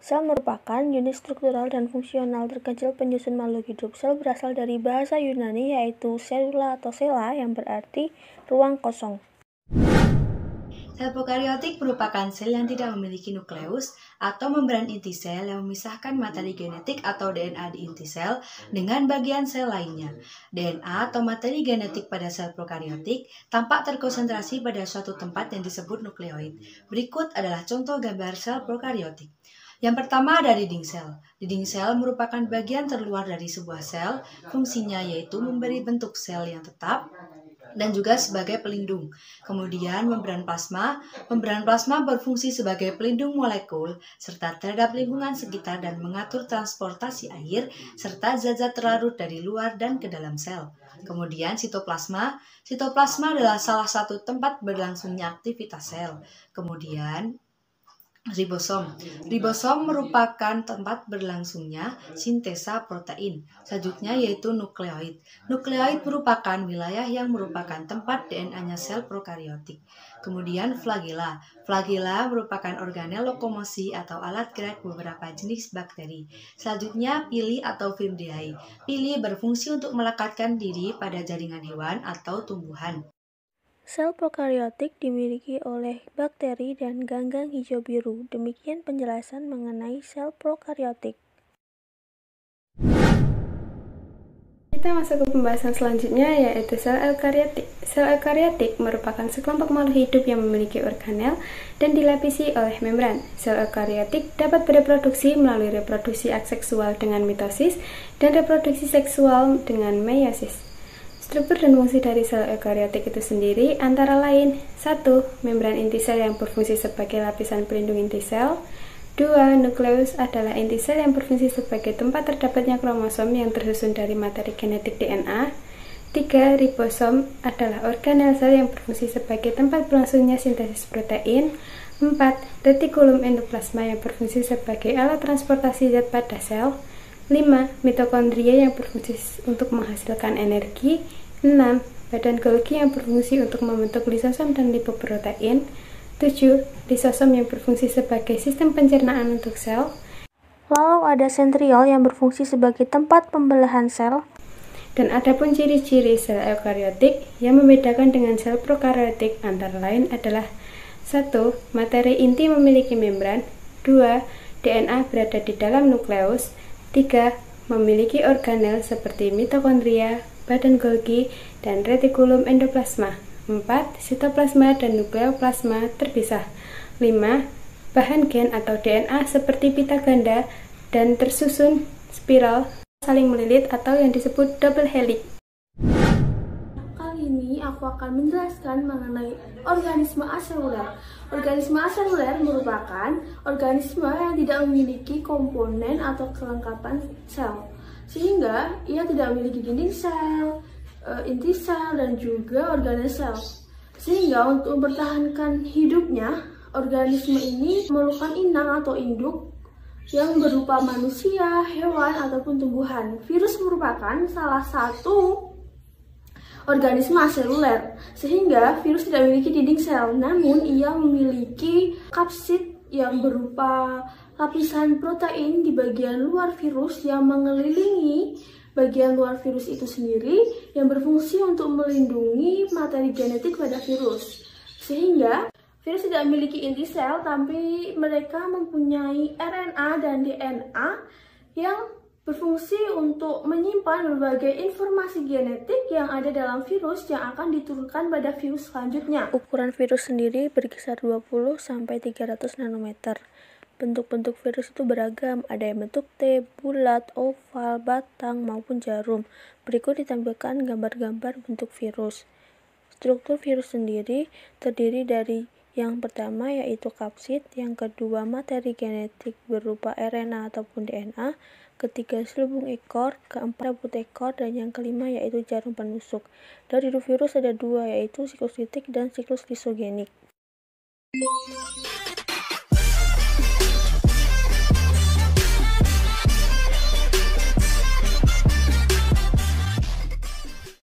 Sel merupakan unit struktural dan fungsional terkecil penyusun makhluk hidup. Sel berasal dari bahasa Yunani yaitu cellula atau cella yang berarti ruang kosong. Sel prokariotik merupakan sel yang tidak memiliki nukleus atau membran inti sel yang memisahkan materi genetik atau DNA di inti sel dengan bagian sel lainnya. DNA atau materi genetik pada sel prokariotik tampak terkonsentrasi pada suatu tempat yang disebut nukleoid. Berikut adalah contoh gambar sel prokariotik. Yang pertama ada dinding sel. Dinding sel merupakan bagian terluar dari sebuah sel, fungsinya yaitu memberi bentuk sel yang tetap dan juga sebagai pelindung. Kemudian membran plasma. Membran plasma berfungsi sebagai pelindung molekul serta terhadap lingkungan sekitar dan mengatur transportasi air serta zat-zat terlarut dari luar dan ke dalam sel. Kemudian sitoplasma. Sitoplasma adalah salah satu tempat berlangsungnya aktivitas sel. Kemudian ribosom. Ribosom merupakan tempat berlangsungnya sintesa protein. Selanjutnya yaitu nukleoid. Nukleoid merupakan wilayah yang merupakan tempat DNA-nya sel prokariotik. Kemudian flagella. Flagella merupakan organel lokomosi atau alat gerak beberapa jenis bakteri. Selanjutnya pili atau Viridiae. Pili berfungsi untuk melekatkan diri pada jaringan hewan atau tumbuhan. Sel prokariotik dimiliki oleh bakteri dan ganggang hijau biru. Demikian penjelasan mengenai sel prokariotik. Kita masuk ke pembahasan selanjutnya yaitu sel eukariotik. Sel eukariotik merupakan sekelompok makhluk hidup yang memiliki organel dan dilapisi oleh membran. Sel eukariotik dapat bereproduksi melalui reproduksi aseksual dengan mitosis dan reproduksi seksual dengan meiosis. Struktur dan fungsi dari sel eukariotik itu sendiri antara lain 1. Membran inti sel yang berfungsi sebagai lapisan pelindung inti sel. 2. Nukleus adalah inti sel yang berfungsi sebagai tempat terdapatnya kromosom yang tersusun dari materi genetik DNA. 3. Ribosom adalah organel sel yang berfungsi sebagai tempat berlangsungnya sintesis protein. 4. Retikulum endoplasma yang berfungsi sebagai alat transportasi zat pada sel. 5. Mitokondria yang berfungsi untuk menghasilkan energi. 6. Badan Golgi yang berfungsi untuk membentuk lisosom dan lipoprotein. 7. Lisosom yang berfungsi sebagai sistem pencernaan untuk sel. Lalu ada sentriol yang berfungsi sebagai tempat pembelahan sel. Dan adapun ciri-ciri sel eukariotik yang membedakan dengan sel prokariotik antara lain adalah 1. Materi inti memiliki membran. 2. DNA berada di dalam nukleus. 3. Memiliki organel seperti mitokondria, badan Golgi, dan retikulum endoplasma. 4. Sitoplasma dan nukleoplasma terpisah. 5. Bahan gen atau DNA seperti pita ganda dan tersusun spiral saling melilit atau yang disebut double helix. Kali ini aku akan menjelaskan mengenai organisme aseluler. Organisme aseluler merupakan organisme yang tidak memiliki komponen atau kelengkapan sel, sehingga ia tidak memiliki dinding sel, inti sel, dan juga organel sel. Sehingga untuk mempertahankan hidupnya, organisme ini memerlukan inang atau induk yang berupa manusia, hewan, ataupun tumbuhan. Virus merupakan salah satu organisme aseluler, sehingga virus tidak memiliki dinding sel, namun ia memiliki kapsid yang berupa lapisan protein di bagian luar virus yang mengelilingi bagian luar virus itu sendiri yang berfungsi untuk melindungi materi genetik pada virus. Sehingga virus tidak memiliki inti sel, tapi mereka mempunyai RNA dan DNA yang berfungsi untuk menyimpan berbagai informasi genetik yang ada dalam virus yang akan diturunkan pada virus selanjutnya. Ukuran virus sendiri berkisar 20-300 nanometer. Bentuk-bentuk virus itu beragam, ada yang bentuk T, bulat, oval, batang, maupun jarum. Berikut ditampilkan gambar-gambar bentuk virus. Struktur virus sendiri terdiri dari yang pertama yaitu kapsid, yang kedua materi genetik berupa RNA ataupun DNA, ketiga selubung ekor, keempat rambut ekor, dan yang kelima yaitu jarum penusuk. Dari virus ada dua, yaitu siklus litik dan siklus lisogenik.